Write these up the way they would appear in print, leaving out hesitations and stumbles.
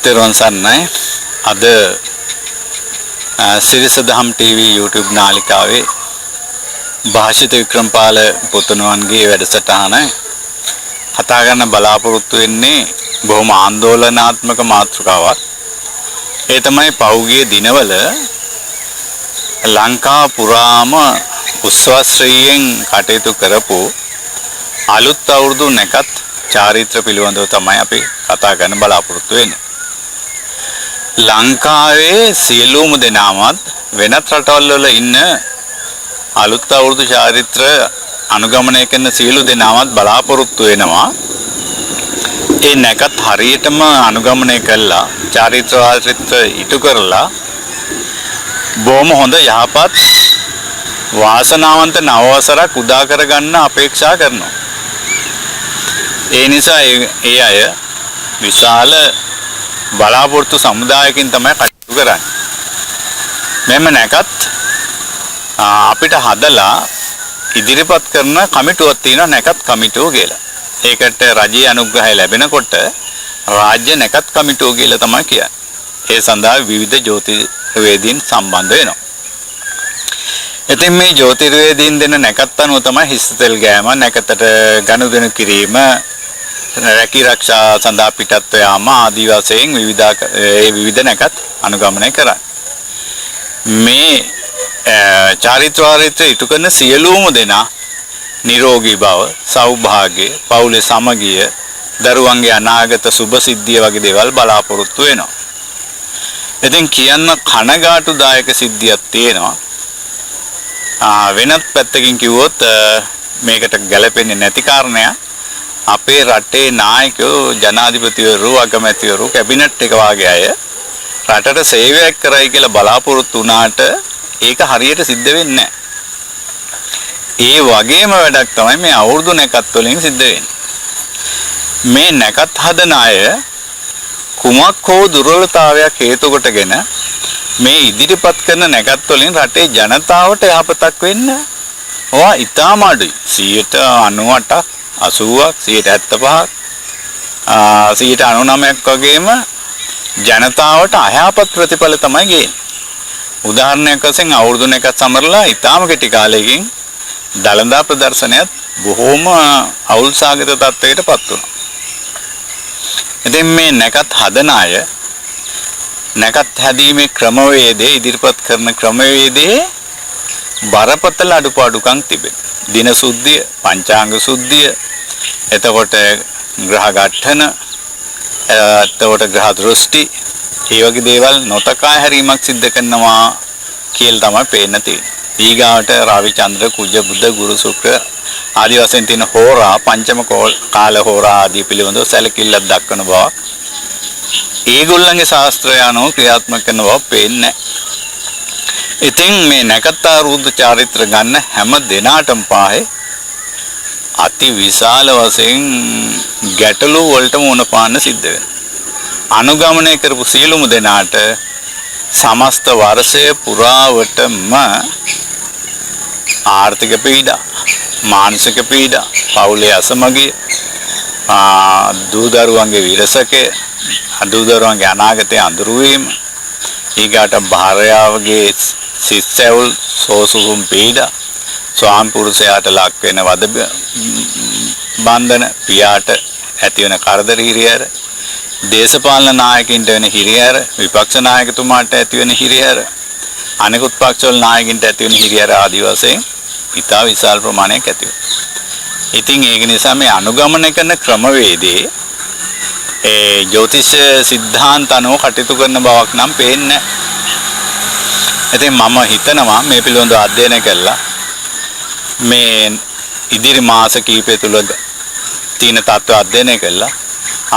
තෙරුවන් සරණයි. අද සිරිසදහම් ටීවී YouTube නාලිකාවේ භාෂිත වික්‍රමපාල පුතුණුවන්ගේ වැඩසටහන කතා කරන්න බලාපොරොත්තු වෙන්නේ බොහොම ආందోලනාත්මක මාතෘකාවක්. ඒ තමයි පෞගිය දිනවල ලංකා පුරාම උත්සවශ්‍රීයෙන් කටයුතු කරපු අලුත් අවුරුදු නැකත් චාරිත්‍ර පිළිබඳව තමයි අපි කතා කරන්න බලාපොරොත්තු වෙන්නේ. ලංකාවේ සියලුම දෙනාමත් වෙනත් රටවල් වල ඉන්න අලුත් අවුරුදු චාරිත්‍ර අනුගමනය කරන සියලු දෙනාමත් බලාපොරොත්තු වෙනවා. ඒ නැකත් හරියටම අනුගමනය කළා චාරිත්‍ර ඉටු කරලා බොහොම හොඳ යහපත් වාසනාවන්ත නව වසරක් උදා කරගන්න අපේක්ෂා කරනවා. ඒ නිසා ඒ අය විශාල බලාපොරොත්තු සමුදායකින් තමයි කටයුතු කරන්නේ. මෙන්න නැකත් අපිට හදලා ඉදිරිපත් කරන කමිටුවක් තියෙනවා නැකත් කමිටුව කියලා. ඒකට රජයේ අනුග්‍රහය ලැබෙනකොට රාජ්‍ය නැකත් කමිටුව කියලා තමයි කියන්නේ. ඒ සඳහා විවිධ ජ්‍යොතිර්වේදීන් සම්බන්ධ වෙනවා. ඉතින් මේ ජ්‍යොතිර්වේදීන් දෙන නැකත් අනුව තමයි හිස්තෙල් ගෑම, නැකතට ගනුදෙනු කිරීම, රැකී ආරක්ෂා සඳහා පිටත්ව යාම ආදී වශයෙන් විවිධ නැකත් අනුගමනය කරන්නේ. මේ චාරිත්‍ර ඉටු කරන සියලුම දෙනා නිරෝගී බව, සෞභාග්‍ය, පවුලේ සමගිය, දරුවන්ගේ අනාගත සුබ සිද්ධිය වගේ දේවල් බලාපොරොත්තු වෙනවා. ඉතින් කියන්න කනගාටුදායක සිද්ධියක් තියෙනවා. වෙනත් පැත්තකින් කිව්වොත් මේකට ගැලපෙන්නේ නැති කාරණයක්. අපේ රටේ නායකයෝ, ජනාධිපතිවරු, අගමැතිවරු, කැබිනට් එක වාගේ අය රටට සේවයක් කරයි කියලා බලාපොරොත්තු වුණාට ඒක හරියට සිද්ධ වෙන්නේ නැහැ. ඒ වගේම වැඩක් තමයි මේ අවුරුදු නැකත් වලින් සිද්ධ වෙන්නේ. මේ නැකත් හදන අය කුමක් හෝ දුර්වලතාවයක් හේතු කොටගෙන මේ ඉදිරිපත් කරන නැකත් වලින් රටේ ජනතාවට යහපතක් වෙන්න ඕවා ඉතාම අඩුයි. 98%ක් 80ක් 75ක් 99ක් වගේම ජනතාවට අයහපත් ප්‍රතිඵල තමයි ගේන්නේ. උදාහරණයක් වශයෙන් අවුරුදු නැකත් සමරලා ඉතාම කෙටි කාලයකින් දළදා ප්‍රදර්ශනයත් බොහෝම අවුල්සාගත තත්ත්වයකට පත් වුණා. ඉතින් මේ නැකත් හදන අය නැකත් හැදීමේ ක්‍රමවේදය, ඉදිරිපත් කරන ක්‍රමවේදයේ බරපතල අඩුපාඩුකම් තිබෙනවා. දින සුද්ධිය, පංචාංග සුද්ධිය, එතකොට ග්‍රහ ඝට්ටන, එතකොට ග්‍රහ දෘෂ්ටි, ඒ වගේ දේවල් නොතකා හැරීමක් සිද්ධ කරනවා කියලා තමයි පේන්න තියෙන්නේ. ඊගාවට රවි චන්ද්‍ර කුජ බුධ ගුරු ශුක්‍ර ආදී වශයෙන් තියෙන හෝරා, පංචම කාල හෝරා ආදී පිළිබඳව සැලකිල්ලක් දක්වන බවක් ඒගොල්ලන්ගේ ශාස්ත්‍රය අනුව ක්‍රියාත්මක කරන බව පේන්නේ. ඉතින් මේ නැකත් ආරුද්ධ චාරිත්‍ර ගන්න හැම දිනාටම පාහේ අති විශාල වශයෙන් ගැටලු වලටම උණ පාන්න සිද්ධ වෙනවා. අනුගමනය කරපු සියලුම දෙනාට සමස්ත වර්ෂය පුරාවටම ආර්ථික පීඩා, මානසික පීඩා, පවුලේ අසමගිය, දූ දරුවන්ගේ විරසකය, දූ දරුවන්ගේ අනාගතයේ අඳුරු වීම, ඊගාට භාර්යාවගේ සිත්සැවුල් සෝසුසුම් පීඩා, ස්වාමි පුරුෂයාට ලක් වෙන වද බන්ධන, පියාට ඇති වෙන කරදර හිරිහැර, දේශපාලන නායකින්ට වෙන හිරිහැර, විපක්ෂ නායකතුමාට ඇති වෙන හිරිහැර, අනෙකුත් පක්ෂවල නායකින්ට ඇති වෙන හිරිහැර ආදී වශයෙන් ඉතා විශාල ප්‍රමාණයක් ඇති වෙනවා. ඉතින් ඒක නිසා මේ අනුගමනය කරන ක්‍රමවේදයේ ඒ ජ්‍යොතිෂ සිද්ධාන්ත අනුව කටයුතු කරන බවක් නම් පේන්නේ නැහැ. ඉතින් මම හිතනවා මේ පිළිබඳව අධ්‍යයනය කළා මේ ඉදිරි මාස කිහිපය තුල තියෙන තත්ත්ව අධ්‍යයනය කළා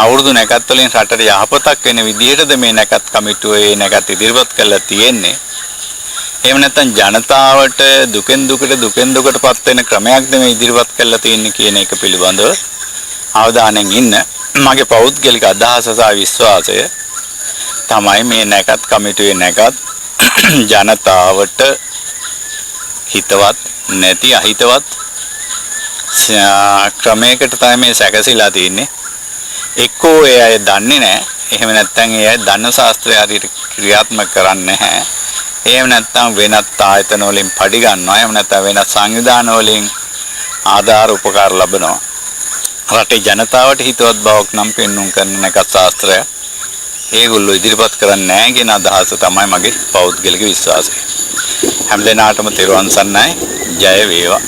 අවුරුදු නැකත් වලින් රටට යහපතක් වෙන විදිහටද මේ නැකත් කමිටුවේ නැකත් ඉදිරිපත් කරලා තියෙන්නේ. එහෙම නැත්නම් ජනතාවට දුකෙන් දුකටපත් වෙන ක්‍රමයක්ද මේ ඉදිරිපත් කරලා තියෙන්නේ කියන එක පිළිබඳව අවධානයෙන් ඉන්න. මගේ පෞද්ගලික අදහස සහ විශ්වාසය තමයි මේ නැකත් කමිටුවේ නැකත් ජනතාවට හිතවත් නැති අහිතවත් ක්‍රමයකට තමයි මේ සැකසීලා තියෙන්නේ. එක්කෝ ඒ අය දන්නේ නැහැ එහෙම නැත්නම් ඒ අය දන්න ශාස්ත්‍රය හරියට ක්‍රියාත්මක කරන්නේ නැහැ. එහෙම නැත්නම් වෙනත් ආයතන වලින් පඩි ගන්නවා. එහෙම නැත්නම් වෙනත් සංවිධාන වලින් ආධාර උපකාර ලබනවා. රටේ ජනතාවට හිතවත් බවක් නම් පෙන්වුම් කරන නැකත් ශාස්ත්‍රය ඒගොල්ලෝ ඉදිරිපත් කරන්නේ නැහැ කියන අදහස තමයි මගේ පෞද්ගලික විශ්වාසය. හැම දිනාටම තෙරුවන් සරණයි. ජය වේවා.